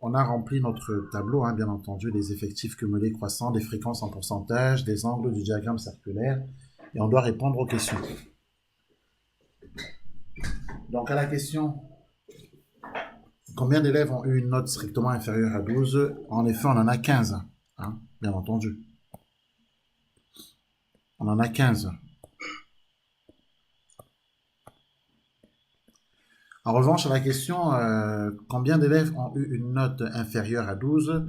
on a rempli notre tableau, hein, bien entendu, des effectifs cumulés croissants, des fréquences en pourcentage, des angles du diagramme circulaire, et on doit répondre aux questions. Donc à la question combien d'élèves ont eu une note strictement inférieure à 12, en effet on en a 15, hein, bien entendu. On en a 15. En revanche, à la question combien d'élèves ont eu une note inférieure à 12,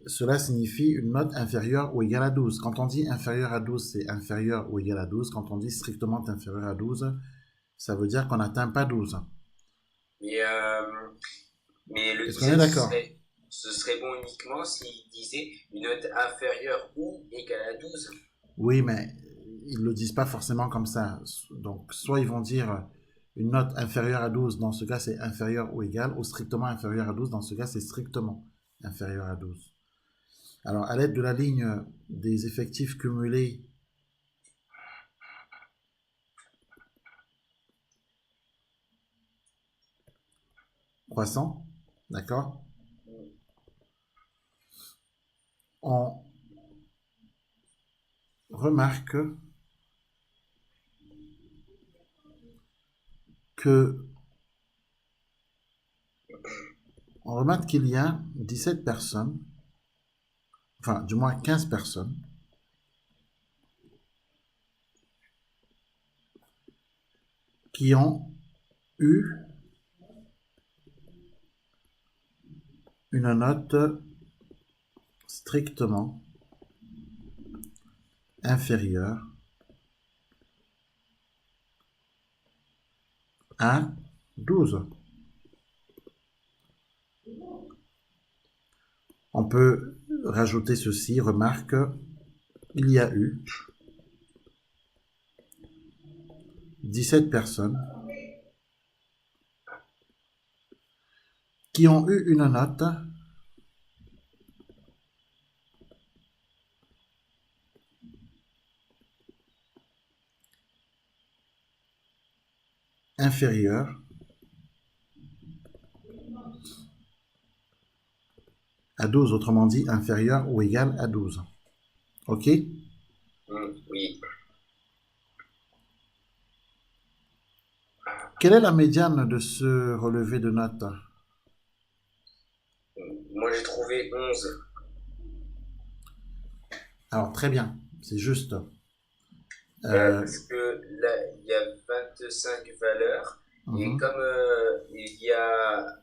cela signifie une note inférieure ou égale à 12. Quand on dit inférieure à 12, c'est inférieur ou égal à 12. Quand on dit strictement inférieur à 12, ça veut dire qu'on n'atteint pas 12. Mais, euh, mais le Est-ce qu'on est dixième, d'accord? ce serait bon uniquement s'il disait une note inférieure ou égale à 12. Oui, mais ils ne le disent pas forcément comme ça. Donc, soit ils vont dire une note inférieure à 12, dans ce cas c'est inférieur ou égal, ou strictement inférieur à 12, dans ce cas c'est strictement inférieur à 12. Alors, à l'aide de la ligne des effectifs cumulés croissants, d'accord, on remarque que on remarque qu'il y a 17 personnes, enfin du moins 15 personnes, qui ont eu une note strictement inférieure à 12. On peut rajouter ceci, remarque, il y a eu 17 personnes qui ont eu une note inférieure à 12, autrement dit inférieure ou égale à 12. OK? Oui. Quelle est la médiane de ce relevé de notes? Moi, j'ai trouvé 11. Alors, très bien, c'est juste. Euh, Parce que là, il y a 25 valeurs. Et mhm.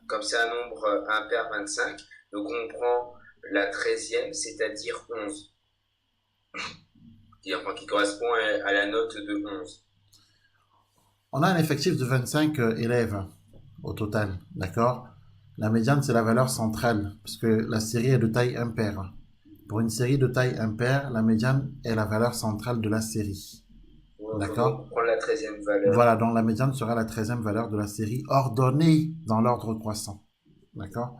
comme c'est un nombre impair 25, donc on prend la 13e, c'est-à-dire 11, qui correspond à la note de 11. On a un effectif de 25 élèves au total, d'accord? La médiane, c'est la valeur centrale, puisque la série est de taille impaire. Pour une série de taille impaire, la médiane est la valeur centrale de la série. Il faut D'accord? donc prendre la 13e valeur. Voilà, donc la médiane sera la 13e valeur de la série ordonnée dans l'ordre croissant. D'accord?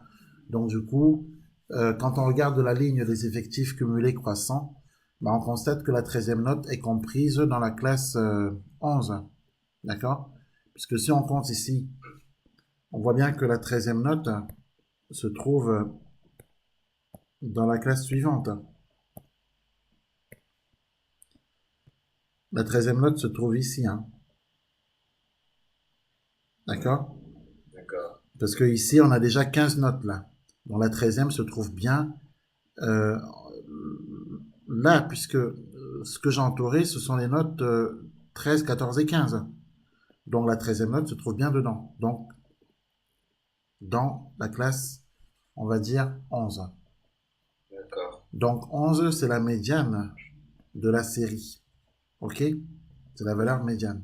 Donc du coup, quand on regarde la ligne des effectifs cumulés croissants, bah, on constate que la 13e note est comprise dans la classe 11. D'accord? Puisque si on compte ici, on voit bien que la 13e note se trouve dans la classe suivante. La 13e note se trouve ici. Hein. D'accord? D'accord. Parce que ici, on a déjà 15 notes là. Donc la 13e se trouve bien euh, là, puisque ce que j'ai entouré, ce sont les notes 13, 14 et 15. Donc la 13e note se trouve bien dedans. Donc dans la classe, on va dire 11. D'accord. Donc 11, c'est la médiane de la série. OK? C'est la valeur médiane.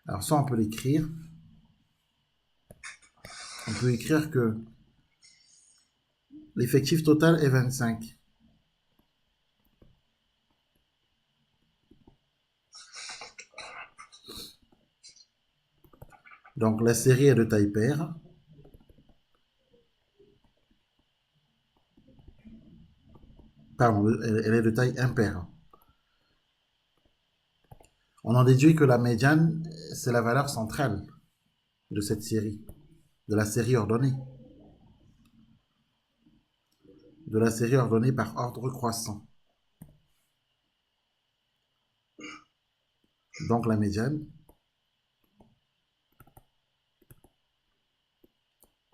Alors ça, on peut l'écrire. On peut écrire que l'effectif total est 25. Donc la série est de taille paire. Pardon, elle est de taille impaire. On en déduit que la médiane, c'est la valeur centrale de cette série, de la série ordonnée. de la série ordonnée par ordre croissant. Donc la médiane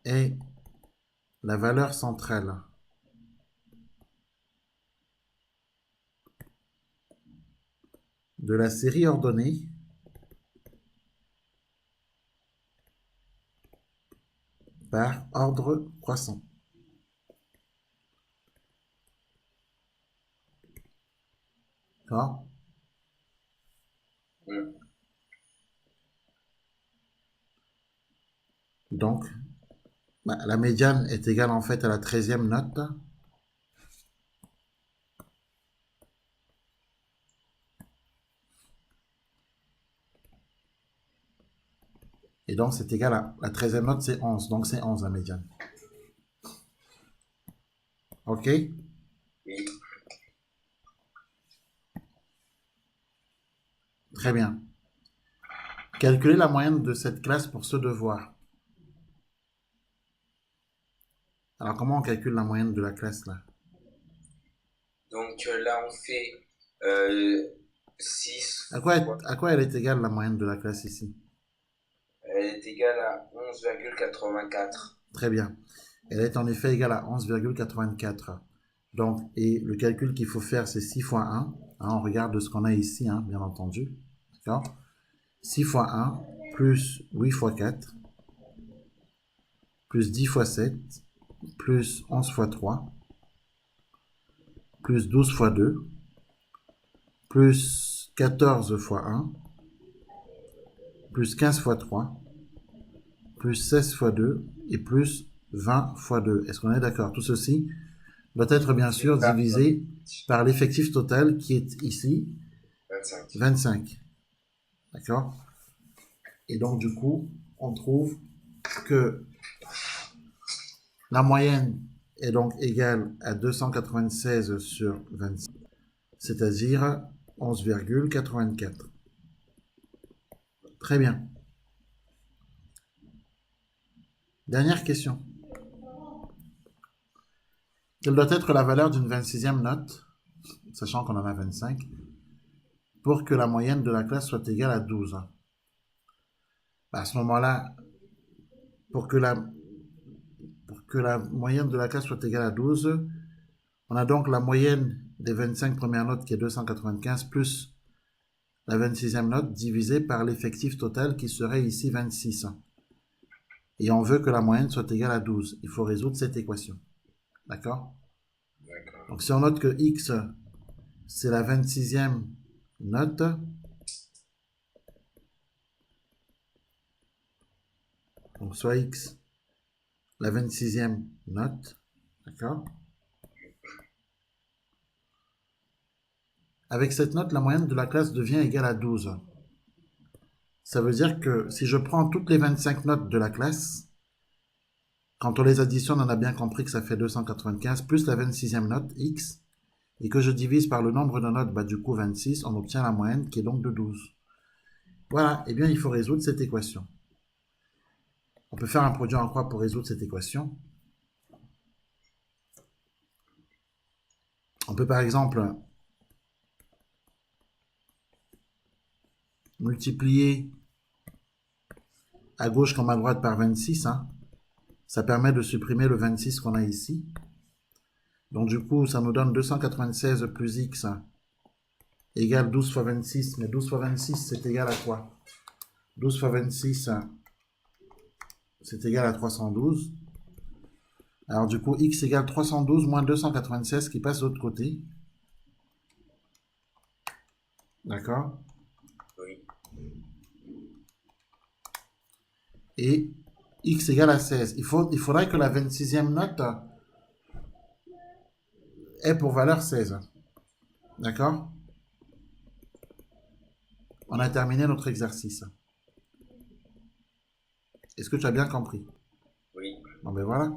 est la valeur centrale de la série ordonnée par ordre croissant. D'accord? Donc, la médiane est égale en fait à la 13e note. Et donc, c'est égal à la 13e note, c'est 11. Donc, c'est 11 la médiane. OK? Oui. Très bien. Calculez la moyenne de cette classe pour ce devoir. Alors, comment on calcule la moyenne de la classe là? Donc là, on fait 6 À fois. quoi elle est égale la moyenne de la classe ici? Elle est égale à 11,84. Très bien. Elle est en effet égale à 11,84. Donc, et le calcul qu'il faut faire, c'est 6 fois 1. Hein, on regarde ce qu'on a ici, hein, bien entendu. D'accord? 6 fois 1, plus 8 fois 4, plus 10 fois 7, plus 11 fois 3, plus 12 fois 2, plus 14 fois 1, plus 15 fois 3, plus 16 fois 2, et plus 20 fois 2. Est-ce qu'on est d'accord? Tout ceci doit être bien sûr divisé par l'effectif total qui est ici 25. 25. D'accord? Et donc du coup, on trouve que la moyenne est donc égale à 296 sur 25, c'est-à-dire 11,84. Très bien. Dernière question. Quelle doit être la valeur d'une 26e note, sachant qu'on en a 25, pour que la moyenne de la classe soit égale à 12? À ce moment-là, pour que la moyenne de la classe soit égale à 12, on a donc la moyenne des 25 premières notes qui est 295 plus la 26e note divisée par l'effectif total qui serait ici 26. Et on veut que la moyenne soit égale à 12. Il faut résoudre cette équation. D'accord? Donc si on note que x, c'est la 26e note, donc soit x, la 26e note, d'accord? Avec cette note, la moyenne de la classe devient égale à 12. Ça veut dire que si je prends toutes les 25 notes de la classe, quand on les additionne, on a bien compris que ça fait 295, plus la 26e note, x, et que je divise par le nombre de notes, bah, du coup 26, on obtient la moyenne qui est donc de 12. Voilà, et bien il faut résoudre cette équation. On peut faire un produit en croix pour résoudre cette équation. On peut par exemple multiplier à gauche comme à droite par 26. Hein. Ça permet de supprimer le 26 qu'on a ici. Donc du coup, ça nous donne 296 plus x égale 12 fois 26. Mais 12 fois 26, c'est égal à quoi? 12 fois 26, c'est égal à 312. Alors du coup, x égale 312 moins 296 qui passe de l'autre côté. D'accord? Oui. Et x égale à 16. Il faudrait que la 26e note ait pour valeur 16. D'accord? On a terminé notre exercice. Est-ce que tu as bien compris? Oui. Bon ben voilà.